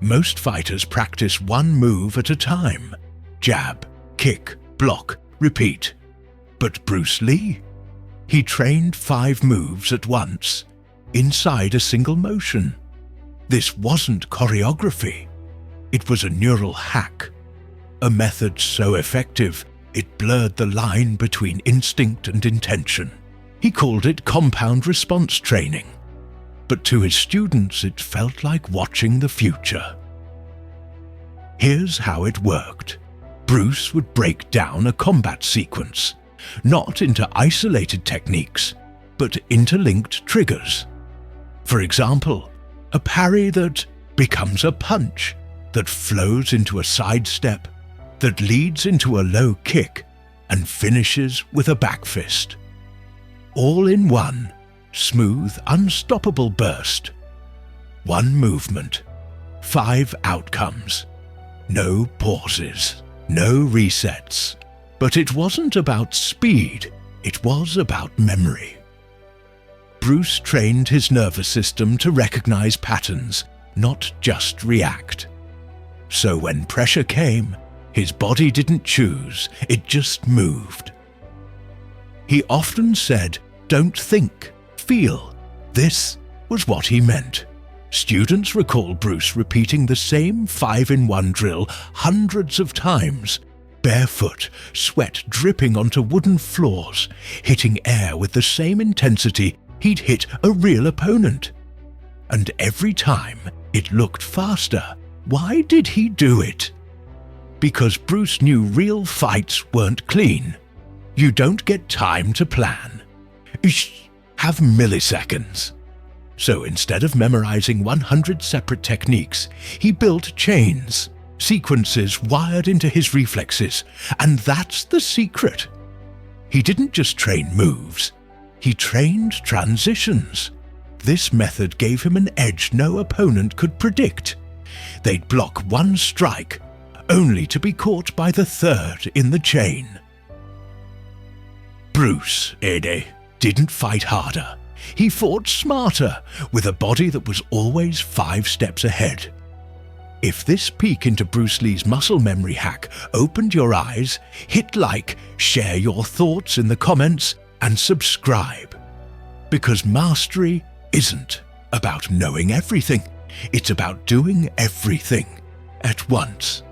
Most fighters practice one move at a time. Jab, kick, block, repeat. But Bruce Lee? He trained 5 moves at once, inside a single motion. This wasn't choreography. It was a neural hack. A method so effective, it blurred the line between instinct and intention. He called it compound response training. But to his students, it felt like watching the future. Here's how it worked. Bruce would break down a combat sequence, not into isolated techniques, but interlinked triggers. For example, a parry that becomes a punch, that flows into a sidestep, that leads into a low kick, and finishes with a back fist. All in one smooth, unstoppable burst. One movement, 5 outcomes. No pauses, no resets. But it wasn't about speed, it was about memory. Bruce trained his nervous system to recognize patterns, not just react. So when pressure came, his body didn't choose, it just moved. He often said, "Don't think, feel." This was what he meant. Students recall Bruce repeating the same 5-in-1 drill hundreds of times, barefoot, sweat dripping onto wooden floors, hitting air with the same intensity he'd hit a real opponent. And every time it looked faster. Why did he do it? Because Bruce knew real fights weren't clean. You don't get time to plan. Have milliseconds. So instead of memorizing 100 separate techniques, he built chains, sequences wired into his reflexes, and that's the secret. He didn't just train moves, he trained transitions. This method gave him an edge no opponent could predict. They'd block one strike, only to be caught by the third in the chain. Bruce Ede didn't fight harder. He fought smarter, with a body that was always 5 steps ahead. If this peek into Bruce Lee's muscle memory hack opened your eyes, hit like, share your thoughts in the comments, and subscribe. Because mastery isn't about knowing everything. It's about doing everything at once.